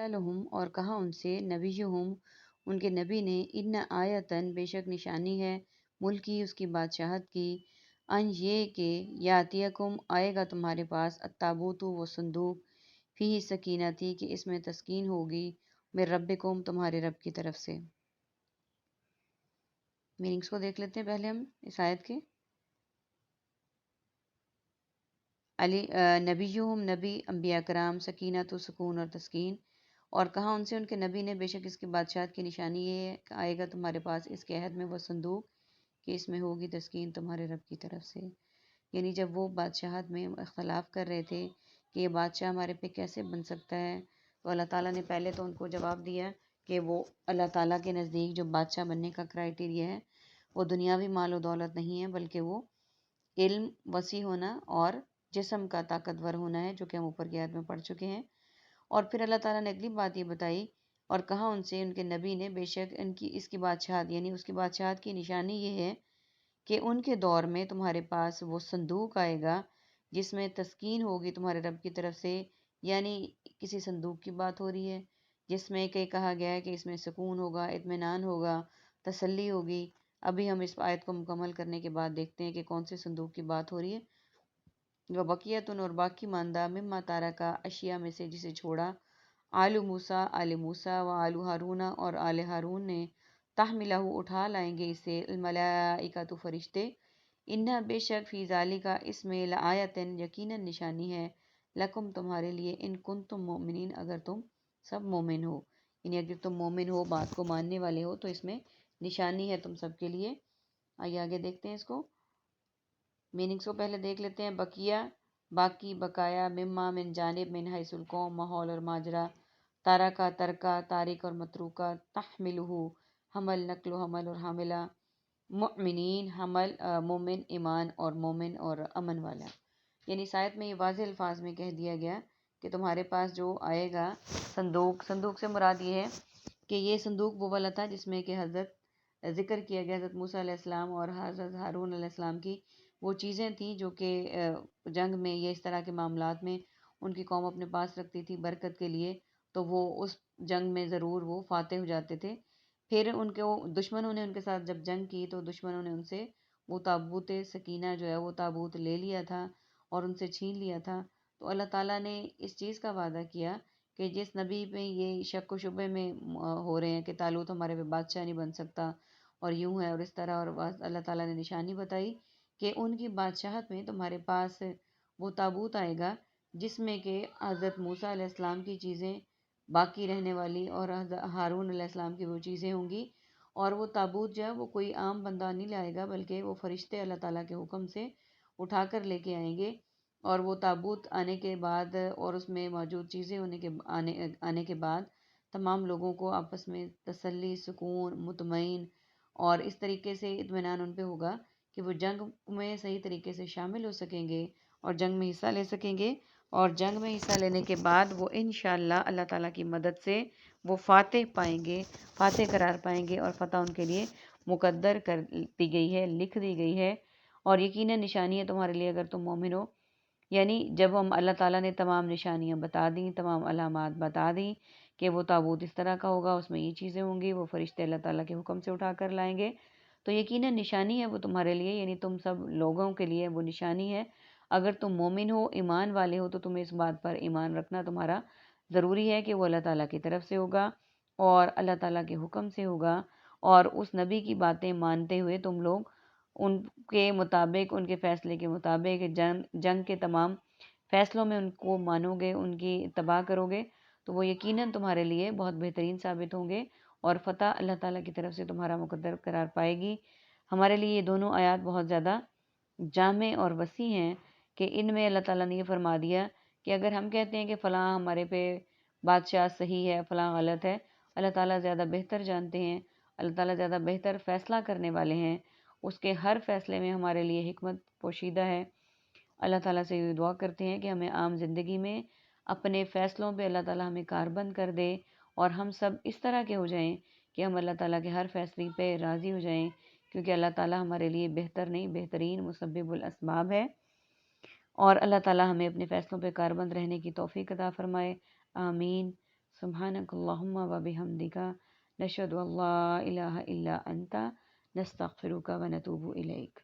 لہم اور کہا ان سے نبیہم ان کے نبی نے ان آیتن بے شک نشانی ہے ملکی اس کی بادشاہت کی ان یہ کہ یاتیکم آئے گا تمہارے پاس التابوت وہ صندوق فی سکینتی کہ اس میں تسکین ہوگی من ربکم تمہارے رب کی طرف سے۔ میننگس کو دیکھ لیتے ہیں پہلے ہم اس آیت کے۔ علی نبیہم نبی انبیاء کرام سکینت و سکون اور تسکین اور کہا ان سے ان کے نبی نے بے شک اس کی بادشاہت کی نشانی یہ ہے کہ آئے گا تمہارے پاس اس کے عہد میں وہ صندوق کہ اس میں ہوگی تسکین تمہارے رب کی طرف سے۔ یعنی جب وہ بادشاہت میں اختلاف کر رہے تھے کہ یہ بادشاہ ہمارے پہ کیسے بن سکتا ہے، تو اللہ تعالیٰ نے پہلے تو ان کو جواب دیا کہ وہ اللہ تعالیٰ کے نزدیک جو بادشاہ بننے کا کرائٹیریا ہے وہ دنیاوی مال و دولت نہیں ہے، بلکہ وہ علم وسیع ہونا اور جسم کا طاقتور ہونا ہے، جو کہ ہم اوپر کی آیت میں پڑھ چکے ہیں۔ اور پھر اللہ تعالیٰ نے اگلی بات یہ بتائی اور کہا ان سے ان کے نبی نے بے شک اس کی بادشاہت یعنی اس کی بادشاہت کی نشانی یہ ہے کہ ان کے دور میں تمہارے پاس وہ صندوق آئے گا جس میں تسکین ہوگی تمہارے رب کی طرف سے، یعنی کسی صندوق کی بات ہو رہی ہے جس میں کہ کہا گیا ہے کہ اس میں سکون ہوگا، اطمینان ہوگا، تسلی ہوگی۔ ابھی ہم اس آیت کو مکمل کرنے کے بعد دیکھتے ہیں کہ کون سے صندوق کی بات ہو رہی ہے۔ وبقیتن اور باقی ماندہ مما تارا کا اشیاء میں سے جسے چھوڑا آل موسیٰ آل موسیٰ و آل ہارون اور آل ہارون نے تحملہ اٹھا لائیں گے اسے الملائکۃ فرشتے انہا بے شک فی ذالکا اس میں لآیتن یقیناً نشانی ہے لکم تمہارے لیے ان کنتم مؤمنین اگر تم سب مومن ہو، یعنی اگر تم مومن ہو بات کو ماننے والے ہو تو اس میں نشانی ہے تم سب کے لیے۔ آئیے آگے دیکھتے ہیں اس کو، میننگس کو پہلے دیکھ لیتے ہیں۔ بقیہ باقی، بقایا، مما من جانب، من حیث القوم ماحول اور ماجرا، تارکا ترکا تارک اور متروکا، تحملہ حمل نقل و حمل اور حاملہ، مؤمنین حمل مومن ایمان اور مومن اور امن والا۔ یعنی اس آیت میں یہ واضح الفاظ میں کہہ دیا گیا کہ تمہارے پاس جو آئے گا صندوق سے مراد یہ ہے کہ یہ صندوق وہ والا تھا جس میں کہ حضرت ذکر کیا گیا حضرت موسیٰ علیہ السلام اور حضرت ہارون علیہ السلام کی وہ چیزیں تھیں جو کہ جنگ میں یا اس طرح کے معاملات میں ان کی قوم اپنے پاس رکھتی تھی برکت کے لیے، تو وہ اس جنگ میں ضرور وہ فاتح ہو جاتے تھے۔ پھر ان کے دشمنوں نے ان کے ساتھ جب جنگ کی تو دشمنوں نے ان سے وہ تابوت سکینہ جو ہے وہ تابوت لے لیا تھا اور ان سے چھین لیا تھا۔ تو اللہ تعالیٰ نے اس چیز کا وعدہ کیا کہ جس نبی پہ یہ شک و شبے میں ہو رہے ہیں کہ طالوت ہمارے پہ بادشاہ نہیں بن سکتا اور یوں ہے اور اس طرح، اور اللہ تعالیٰ نے نشانی بتائی کہ ان کی بادشاہت میں تمہارے پاس وہ تابوت آئے گا جس میں کہ حضرت موسیٰ علیہ السلام کی چیزیں باقی رہنے والی اور حضرت ہارون علیہ السلام کی وہ چیزیں ہوں گی، اور وہ تابوت جو ہے وہ کوئی عام بندہ نہیں لائے گا بلکہ وہ فرشتے اللہ تعالیٰ کے حکم سے اٹھا کر لے کے آئیں گے۔ اور وہ تابوت آنے کے بعد اور اس میں موجود چیزیں آنے کے بعد تمام لوگوں کو آپس میں تسلی، سکون، مطمئن اور اس طریقے سے اطمینان ان پہ ہوگا کہ وہ جنگ میں صحیح طریقے سے شامل ہو سکیں گے اور جنگ میں حصہ لے سکیں گے، اور جنگ میں حصہ لینے کے بعد وہ انشاءاللہ اللہ تعالیٰ کی مدد سے وہ فاتح پائیں گے، فاتح قرار پائیں گے، اور فتح ان کے لیے مقدر کر دی گئی ہے، لکھ دی گئی ہے، اور یقیناً نشانی ہے تمہارے لیے اگر تم مومن ہو۔ یعنی جب ہم اللہ تعالیٰ نے تمام نشانیاں بتا دیں، تمام علامات بتا دیں کہ وہ تابوت اس طرح کا ہوگا، اس میں یہ چیزیں ہوں گی، وہ فرشتے اللہ تعالیٰ کے حکم سے اٹھا کر لائیں گے، تو یقیناً نشانی ہے وہ تمہارے لیے، یعنی تم سب لوگوں کے لیے وہ نشانی ہے۔ اگر تم مومن ہو، ایمان والے ہو، تو تمہیں اس بات پر ایمان رکھنا تمہارا ضروری ہے کہ وہ اللہ تعالیٰ کی طرف سے ہوگا اور اللہ تعالیٰ کے حکم سے ہوگا، اور اس نبی کی باتیں مانتے ہوئے تم لوگ ان کے مطابق، ان کے فیصلے کے مطابق جنگ کے تمام فیصلوں میں ان کو مانو گے، ان کی اتباع کرو گے، تو وہ یقیناً تمہارے لیے بہت بہترین ثابت ہوں گے اور فتح اللہ تعالیٰ کی طرف سے تمہارا مقدر قرار پائے گی۔ ہمارے لیے یہ دونوں آیات بہت زیادہ جامع اور وسیع ہیں کہ ان میں اللہ تعالیٰ نے یہ فرما دیا کہ اگر ہم کہتے ہیں کہ فلاں ہمارے پہ بادشاہ صحیح ہے، فلاں غلط ہے، اللہ تعالیٰ زیادہ بہتر جانتے ہیں، اللہ تعالیٰ زیادہ بہتر فیصلہ کرنے والے ہیں، اس کے ہر فیصلے میں ہمارے لیے حکمت پوشیدہ ہے۔ اللہ تعالیٰ سے یہ دعا کرتے ہیں کہ ہمیں عام زندگی میں اپنے فیصلوں پہ اللہ تعالیٰ ہمیں کاربند کر دے اور ہم سب اس طرح کے ہو جائیں کہ ہم اللہ تعالیٰ کے ہر فیصلے پہ راضی ہو جائیں، کیونکہ اللہ تعالیٰ ہمارے لیے بہتر نہیں بہترین مسبب الاسباب ہے، اور اللہ تعالیٰ ہمیں اپنے فیصلوں پہ کاربند رہنے کی توفیق عطا فرمائے، آمین سبحانک اللہم و بحمدک نشہد ان لا الہ الا انت نستغفرک و نتوب الیک.